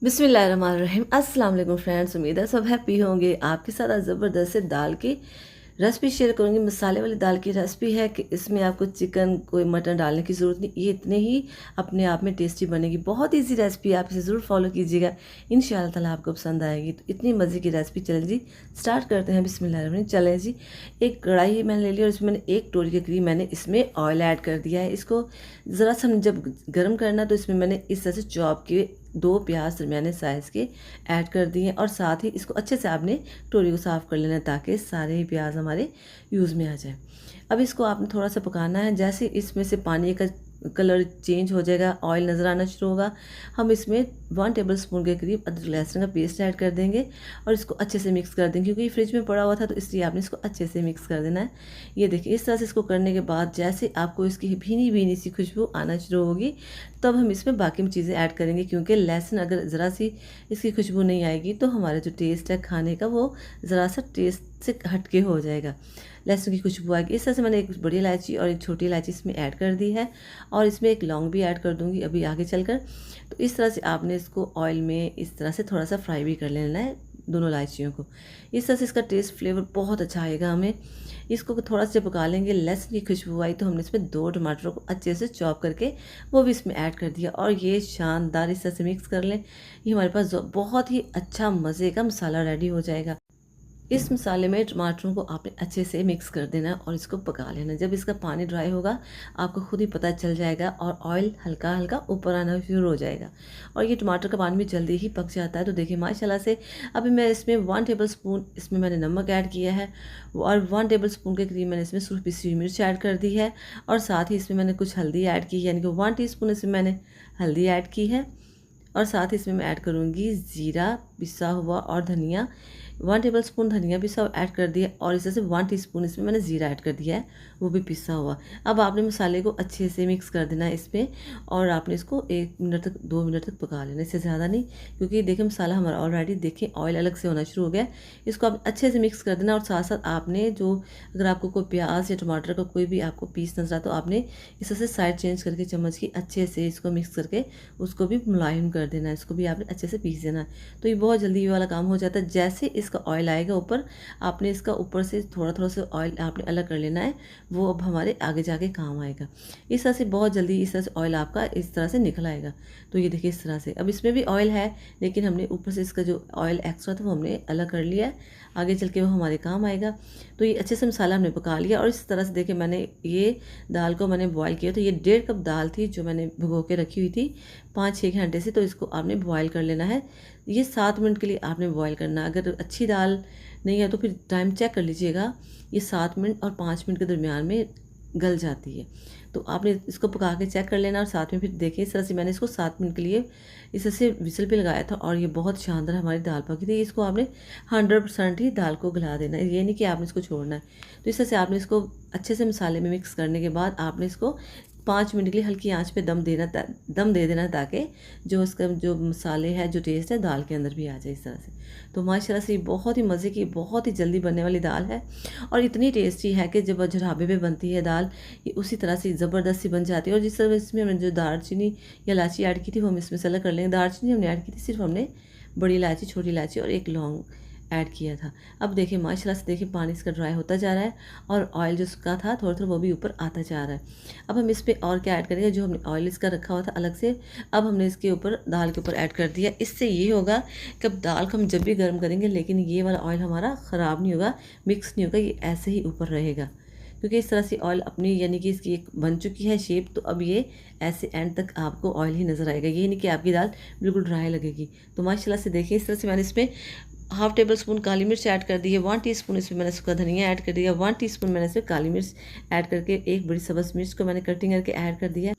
बिस्मिल्लाहिर्रहमानिर्रहीम। अस्सलाम वालेकुम फ्रेंड्स, उम्मीद है सब हैप्पी होंगे। आपके साथ आज ज़बरदस्त से दाल की रेसिपी शेयर करूँगी। मसाले वाली दाल की रेसिपी है कि इसमें आपको चिकन कोई मटन डालने की ज़रूरत नहीं, ये इतने ही अपने आप में टेस्टी बनेगी। बहुत ईजी रेसिपी है, आप इसे ज़रूर फॉलो कीजिएगा, इंशाअल्लाह ताला आपको पसंद आएगी। तो इतनी मज़े की रेसिपी, चलें जी स्टार्ट करते हैं। बिस्मिल्लाहिर्रहमानिर्रहीम। चलें जी, एक कढ़ाई मैंने ले लिया और इसमें मैंने एक कटोरी के करीब मैंने इसमें ऑयल ऐड कर दिया है। इसको ज़रा सा जब गर्म करना तो इसमें मैंने इस तरह से चॉप किए 2 प्याज दरमियाने साइज़ के ऐड कर दिए और साथ ही इसको अच्छे से आपने कटोरी को साफ़ कर लेना है ताकि सारे ही प्याज हमारे यूज़ में आ जाए। अब इसको आपने थोड़ा सा पकाना है। जैसे इसमें से पानी का कलर चेंज हो जाएगा, ऑयल नज़र आना शुरू होगा, हम इसमें 1 टेबलस्पून के करीब अदरक लहसुन का पेस्ट ऐड कर देंगे और इसको अच्छे से मिक्स कर देंगे, क्योंकि ये फ्रिज में पड़ा हुआ था तो इसलिए आपने इसको अच्छे से मिक्स कर देना है। ये देखिए, इस तरह से इसको करने के बाद जैसे आपको इसकी भीनी भीनी सी खुशबू आना शुरू होगी, तब हम इसमें बाकी चीज़ें ऐड करेंगे, क्योंकि लहसुन अगर ज़रा सी इसकी खुशबू नहीं आएगी तो हमारा जो टेस्ट है खाने का वो ज़रा सा टेस्ट से हटके हो जाएगा। लहसुन की खुशबू आएगी। इस तरह से मैंने एक बड़ी इलायची और एक छोटी इलायची इसमें ऐड कर दी है और इसमें एक लौंग भी ऐड कर दूंगी अभी आगे चलकर। तो इस तरह से आपने इसको ऑयल में इस तरह से थोड़ा सा फ्राई भी कर लेना है दोनों इलायचियों को। इस तरह से इसका टेस्ट फ्लेवर बहुत अच्छा आएगा हमें। इसको थोड़ा सा पका लेंगे। लहसुन की खुशबू आई तो हमने इसमें 2 टमाटरों को अच्छे से चॉप करके वो भी इसमें ऐड कर दिया और ये शानदार इस तरह से मिक्स कर लें। ये हमारे पास बहुत ही अच्छा मज़े का मसाला रेडी हो जाएगा। इस मसाले में टमाटरों को आपने अच्छे से मिक्स कर देना और इसको पका लेना। जब इसका पानी ड्राई होगा आपको खुद ही पता चल जाएगा और ऑयल हल्का हल्का ऊपर आना शुरू हो जाएगा और ये टमाटर का पानी भी जल्दी ही पक जाता है। तो देखिए माशाल्लाह से अभी मैं इसमें 1 टेबलस्पून इसमें मैंने नमक ऐड किया है और 1 टेबलस्पून के करीब मैंने इसमें सूखी पिसी हुई मिर्च ऐड कर दी है और साथ ही इसमें मैंने कुछ हल्दी ऐड की है, यानी कि 1 टीस्पून इसमें मैंने हल्दी ऐड की है और साथ ही इसमें मैं ऐड करूँगी ज़ीरा पिसा हुआ और धनिया। 1 टेबलस्पून धनिया पिसा हुआ ऐड कर दिया और इस तरह से 1 टीस्पून इसमें मैंने ज़ीरा ऐड कर दिया है, वो भी पिसा हुआ। अब आपने मसाले को अच्छे से मिक्स कर देना है इसमें और आपने इसको 1 मिनट तक 2 मिनट तक पका लेना, इससे ज़्यादा नहीं, क्योंकि देखिए मसाला हमारा ऑलरेडी देखिए ऑयल अलग से होना शुरू हो गया। इसको आप अच्छे से मिक्स कर देना और साथ साथ आपने जो अगर आपको कोई प्याज या टमाटर का कोई भी आपको पीस नजर आता तो आपने इस तरह से साइड चेंज करके चम्मच की अच्छे से इसको मिक्स करके उसको भी मुलायम कर देना है, इसको भी आपने अच्छे से पीस देना है। तो ये बहुत जल्दी ये वाला काम हो जाता है। जैसे इसका ऑयल आएगा ऊपर, आपने इसका ऊपर से थोड़ा थोड़ा सा ऑयल आपने अलग कर लेना है, वो अब हमारे आगे जाके काम आएगा। इस तरह से बहुत जल्दी इस तरह से ऑयल आपका इस तरह से निकल आएगा। तो ये देखिए इस तरह से अब इसमें भी ऑयल है, लेकिन हमने ऊपर से इसका जो ऑयल एक्स्ट्रा था वो हमने अलग कर लिया है, आगे चल के वो हमारे काम आएगा। तो ये अच्छे से मसाला हमने पका लिया और इस तरह से देखिए मैंने ये दाल को मैंने बॉयल किया, तो ये 1.5 कप दाल थी जो मैंने भिगो के रखी हुई थी 5-6 घंटे से। तो इसको आपने बॉयल कर लेना है। ये 7 मिनट के लिए आपने बॉयल करना है। अगर अच्छी दाल नहीं है तो फिर टाइम चेक कर लीजिएगा, ये 7 मिनट और 5 मिनट के दरमियान में गल जाती है। तो आपने इसको पका के चेक कर लेना और साथ में फिर देखिए इस तरह से मैंने इसको 7 मिनट के लिए इस तरह से विसल पे लगाया था और ये बहुत शानदार हमारी दाल पकी थी। इसको आपने 100% ही दाल को गला देना है, ये नहीं कि आपने इसको छोड़ना है। तो इस तरह से आपने इसको अच्छे से मसाले में मिक्स करने के बाद आपने इसको 5 मिनट के लिए हल्की आंच पे दम दे देना ताकि जो इसका जो मसाले है जो टेस्ट है दाल के अंदर भी आ जाए इस तरह से। तो माशाल्लाह से बहुत ही मज़े की बहुत ही जल्दी बनने वाली दाल है और इतनी टेस्टी है कि जब ढाबे पे बनती है दाल ये उसी तरह से ज़बरदस्त सी बन जाती है। और जिस तरह इसमें हमने जो दालचीनी या इलायची ऐड की थी वो हम इसमें से अलग कर लेंगे। दालचीनी हमने ऐड की थी, सिर्फ हमने बड़ी इलायची छोटी इलायची और एक लौंग ऐड किया था। अब देखिए माशाल्लाह से देखिए पानी इसका ड्राई होता जा रहा है और ऑयल जो उसका था थोड़ा थोड़ा वो भी ऊपर आता जा रहा है। अब हम इस पर और क्या ऐड करेंगे, जो हमने ऑयल इसका रखा हुआ था अलग से, अब हमने इसके ऊपर दाल के ऊपर ऐड कर दिया। इससे ये होगा कि अब दाल को हम जब भी गर्म करेंगे लेकिन ये वाला ऑयल हमारा ख़राब नहीं होगा, मिक्स नहीं होगा, ये ऐसे ही ऊपर रहेगा, क्योंकि इस तरह से ऑयल अपनी यानी कि इसकी एक बन चुकी है शेप। तो अब ये ऐसे एंड तक आपको ऑयल ही नज़र आएगा, ये नहीं कि आपकी दाल बिल्कुल ड्राई लगेगी। तो माशाल्लाह से देखिए इस तरह से मैंने इसमें 1/2 टेबलस्पून काली मिर्च ऐड कर दी है, 1 टीस्पून इसमें मैंने सूखा धनिया ऐड कर दिया, 1 टीस्पून मैंने इसमें काली मिर्च ऐड करके एक बड़ी सब्ज़ मिर्च को मैंने कटिंग करके ऐड कर दिया।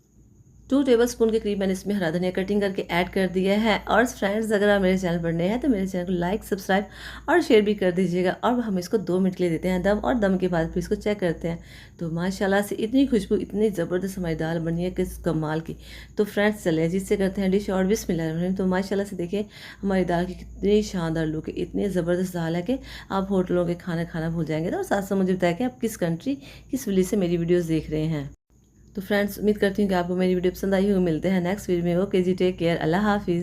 2 टेबलस्पून के करीब मैंने इसमें हरा धनिया कटिंग करके ऐड कर दिया है। और फ्रेंड्स अगर आप मेरे चैनल पर नए हैं तो मेरे चैनल को लाइक सब्सक्राइब और शेयर भी कर दीजिएगा। और हम इसको 2 मिनट के लिए देते हैं दम और दम के बाद फिर इसको चेक करते हैं। तो माशाल्लाह से इतनी खुशबू इतनी ज़बरदस्त हमारी दाल बनी है कि कमाल की। तो फ्रेंड्स चले जिससे करते हैं डिश और बिस्मिल्लाह। तो माशाल्लाह से देखिए हमारी दाल की कितनी शानदार लुक है, इतनी ज़बरदस्त दाल है कि आप होटलों के खाना भूल जाएंगे। तो साथ साथ मुझे बताया कि आप किस कंट्री किस विलेज से मेरी वीडियोज़ देख रहे हैं। तो फ्रेंड्स उम्मीद करती हूँ कि आपको मेरी वीडियो पसंद आई हो। मिलते हैं नेक्स्ट वीडियो में। ओके जी, टेक केयर, अल्लाह हाफिज़।